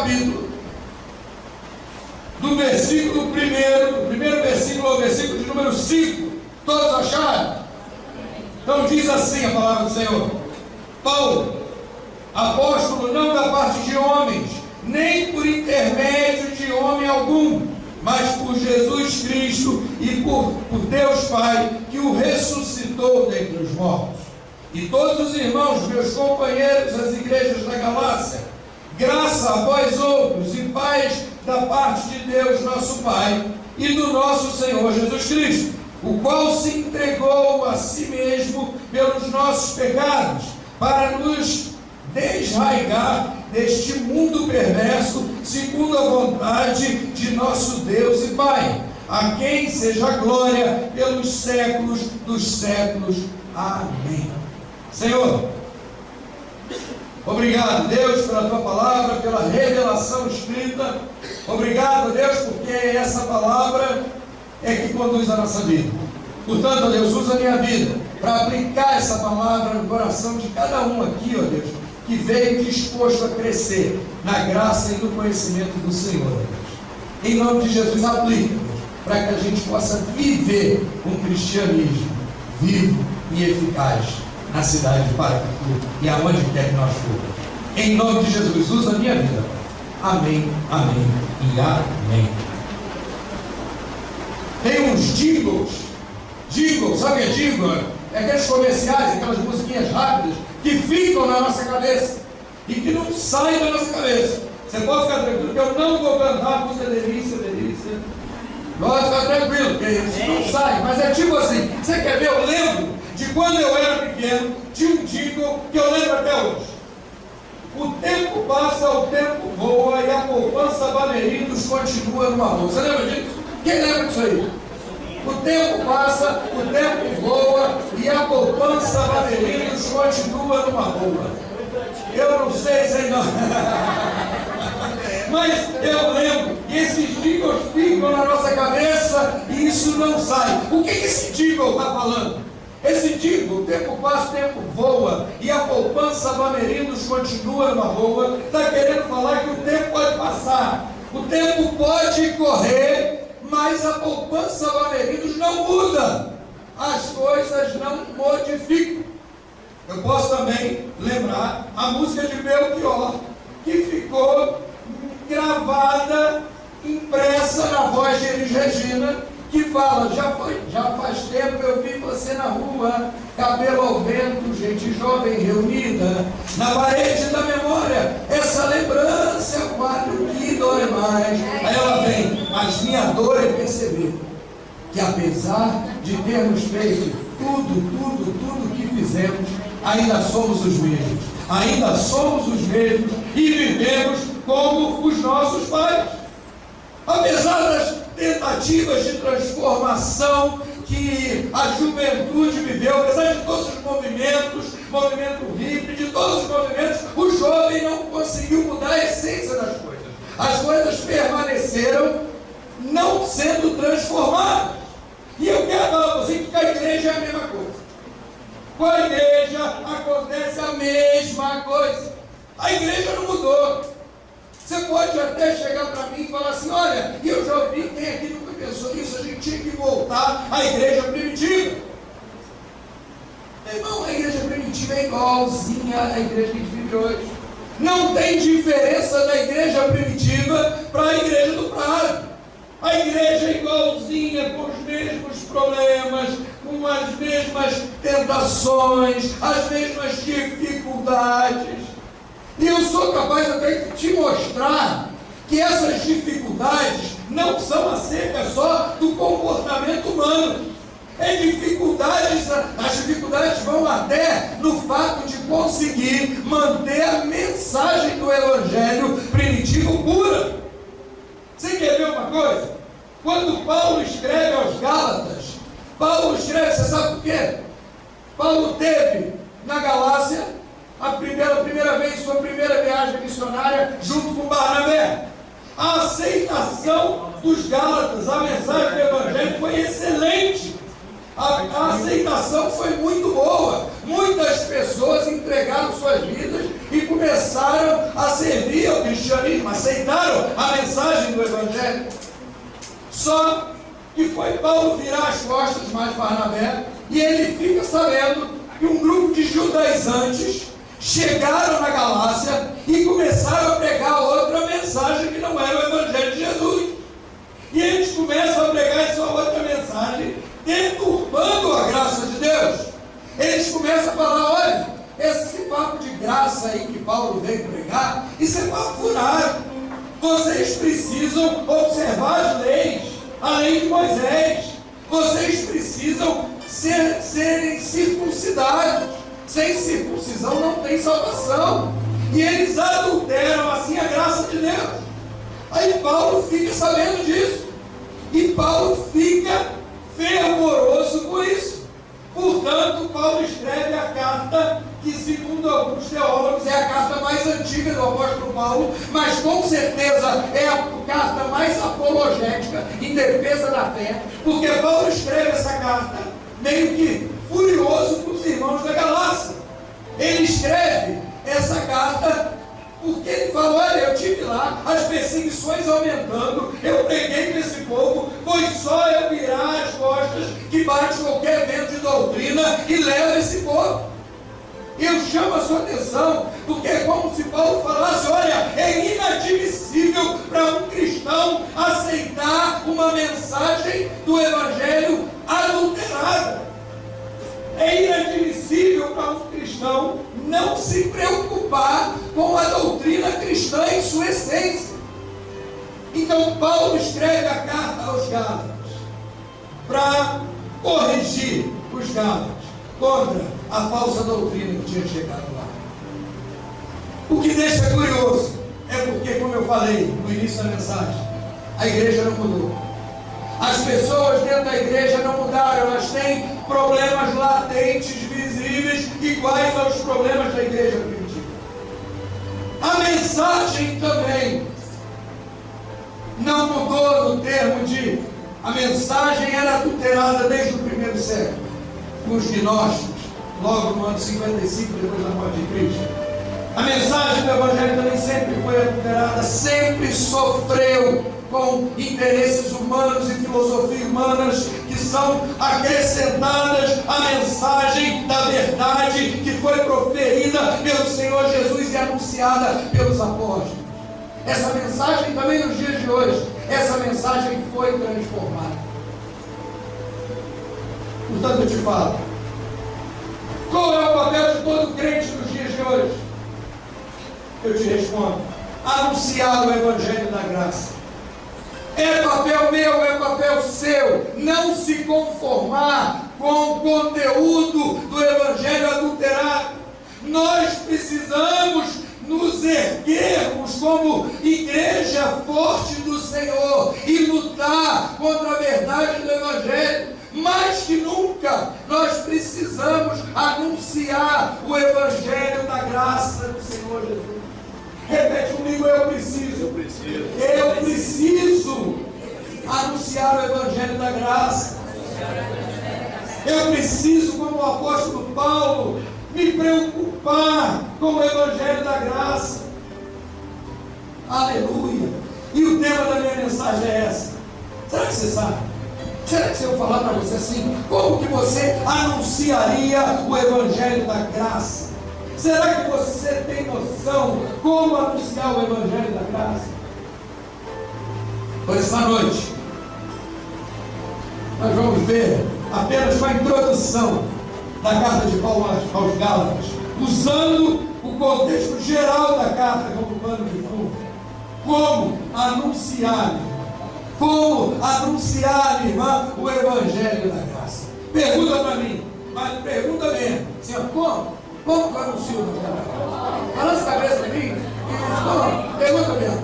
capítulo, do primeiro versículo ao versículo de número 5. Todos acharam? Então diz assim a palavra do Senhor: Paulo, apóstolo, não da parte de homens, nem por intermédio de homem algum, mas por Jesus Cristo e por Deus Pai, que o ressuscitou dentre os mortos. E todos os irmãos, meus companheiros das igrejas da Galácia, graça a vós outros e paz da parte de Deus nosso Pai e do nosso Senhor Jesus Cristo, o qual se entregou a si mesmo pelos nossos pecados, para nos desraigar deste mundo perverso, segundo a vontade de nosso Deus e Pai, a quem seja a glória pelos séculos dos séculos. Amém. Senhor, obrigado, Deus, pela tua palavra, pela revelação escrita. Obrigado, Deus, porque essa palavra é que conduz a nossa vida. Portanto, Deus, usa a minha vida para aplicar essa palavra no coração de cada um aqui, ó Deus, que veio disposto a crescer na graça e no conhecimento do Senhor, Deus. Em nome de Jesus, aplica, Deus, para que a gente possa viver um cristianismo vivo e eficaz na cidade de Paracatu e aonde quer que nós formos. Em nome de Jesus, usa a minha vida. Amém, amém e amém. Tem uns jingles, sabe o que é jingle? É aqueles comerciais, aquelas musiquinhas rápidas que ficam na nossa cabeça e que não saem da nossa cabeça. Você pode ficar tranquilo que eu não vou cantar a música delícia. Pode ficar tranquilo, porque isso não sai. Mas é tipo assim, você quer ver? Eu lembro de quando eu era pequeno, tinha um jingle que eu lembro até hoje. O tempo passa, o tempo voa e a poupança Bamerindos continua numa boa. Você lembra disso? Quem lembra disso aí? O tempo passa, o tempo voa e a poupança Bamerindos continua numa boa. Eu não sei se ainda... Mas eu lembro que esses jingles ficam na nossa cabeça e isso não sai. O que esse jingle está falando? Esse jingle, o tempo passa, o tempo voa e a poupança Bamerindos continua numa boa, está querendo falar que o tempo pode passar, o tempo pode correr, mas a poupança Bamerindos não muda, as coisas não modificam. Eu posso também lembrar a música de Belchior, que ficou gravada, impressa na voz de Elis Regina, que fala: já faz tempo eu vi você na rua, cabelo ao vento, gente jovem reunida, na parede da memória, essa lembrança é o quadro que dói mais. Aí ela vem: mas minha dor é perceber que apesar de termos feito tudo que fizemos, ainda somos os mesmos e vivemos como os nossos pais. Apesar das tentativas de transformação que a juventude viveu, apesar de todos os movimento hippie, de todos os movimentos, o jovem não conseguiu mudar a essência das coisas. As coisas permaneceram não sendo transformadas. E eu quero falar para você que com a igreja é a mesma coisa. Com a igreja acontece a mesma coisa. A igreja não mudou. Você pode até chegar para mim e falar assim: olha, e eu já ouvi, quem aqui nunca pensou nisso, a gente tinha que voltar à igreja primitiva. Irmão, a igreja primitiva é igualzinha à igreja que a gente vive hoje. Não tem diferença da igreja primitiva para a igreja do Prado. A igreja é igualzinha, com os mesmos problemas, com as mesmas tentações, as mesmas dificuldades. E eu sou capaz até de te mostrar que essas dificuldades não são acerca só do comportamento humano. As dificuldades vão até no fato de conseguir manter a mensagem do Evangelho primitivo pura. Você quer ver uma coisa? Quando Paulo escreve aos Gálatas, Paulo escreve, você sabe por quê? Paulo teve na Galácia a primeira vez, sua primeira viagem missionária, junto com Barnabé. A aceitação dos Gálatas, a mensagem do Evangelho foi excelente. A aceitação foi muito boa. Muitas pessoas entregaram suas vidas e começaram a servir ao cristianismo, aceitaram a mensagem do Evangelho. Só que foi Paulo virar as costas, mais Barnabé, e ele fica sabendo que um grupo de judaizantes chegaram na Galácia e começaram a pregar outra mensagem que não era o Evangelho de Jesus. E eles começam a pregar essa outra mensagem, deturpando a graça de Deus. Eles começam a falar: olha, esse papo de graça aí que Paulo veio pregar, isso é papo furado. Vocês precisam observar as leis, a lei de Moisés. Vocês precisam serem circuncidados. Sem circuncisão não tem salvação. E eles adulteram assim a graça de Deus. Aí Paulo fica sabendo disso. E Paulo fica fervoroso com isso. Portanto, Paulo escreve a carta que, segundo alguns teólogos, é a carta mais antiga do apóstolo Paulo, mas com certeza é a carta mais apologética, em defesa da fé, porque Paulo escreve essa carta meio que furioso com os irmãos da Galácia. Ele escreve essa carta porque ele fala: olha, eu estive lá, as perseguições aumentando, eu preguei para esse povo, foi só eu virar as costas que bate qualquer vento de doutrina e leva esse povo. Eu chamo a sua atenção, porque é como se Paulo falasse: olha, é inadmissível para um cristão aceitar uma mensagem do Evangelho adulterada. É inadmissível para um cristão não se preocupar com a doutrina cristã em sua essência. Então Paulo escreve a carta aos Gálatas para corrigir os Gálatas contra a falsa doutrina que tinha chegado lá. O que deixa curioso é porque, como eu falei no início da mensagem, a igreja não mudou. As pessoas dentro da igreja não mudaram, elas têm problemas latentes, visíveis, iguais aos problemas da igreja primitiva. A mensagem também não mudou no termo de a mensagem era adulterada desde o primeiro século, com os gnósticos, logo no ano 55, depois da morte de Cristo. A mensagem do Evangelho também sempre foi adulterada, sempre sofreu com interesses humanos e filosofias humanas que são acrescentadas à mensagem da verdade que foi proferida pelo Senhor Jesus e anunciada pelos apóstolos. Essa mensagem também nos dias de hoje, essa mensagem foi transformada. Portanto, eu te falo, qual é o papel de todo crente nos dias de hoje? Eu te respondo: anunciar o Evangelho da graça. É papel meu, é papel seu, não se conformar com o conteúdo do Evangelho adulterado. Nós precisamos nos erguermos como igreja forte do Senhor e lutar contra a verdade do Evangelho. Mais que nunca, nós precisamos anunciar o Evangelho da graça do Senhor Jesus. Repete comigo: eu preciso anunciar o Evangelho da graça. Eu preciso, como o apóstolo Paulo, me preocupar com o Evangelho da graça. Aleluia! E o tema da minha mensagem é essa. Será que você sabe? Será que se eu falar para você assim, como que você anunciaria o Evangelho da graça? Será que você tem noção como anunciar o Evangelho da graça? Por esta noite, nós vamos ver apenas uma introdução da carta de Paulo aos Gálatas, usando o contexto geral da carta como pano de fundo. Como anunciar, irmã, o Evangelho da graça. Pergunta para mim, mas pergunta mesmo, Senhor, como? Como que eu anuncio o Evangelho da graça? Balança a cabeça para mim e responda. Pergunta mesmo.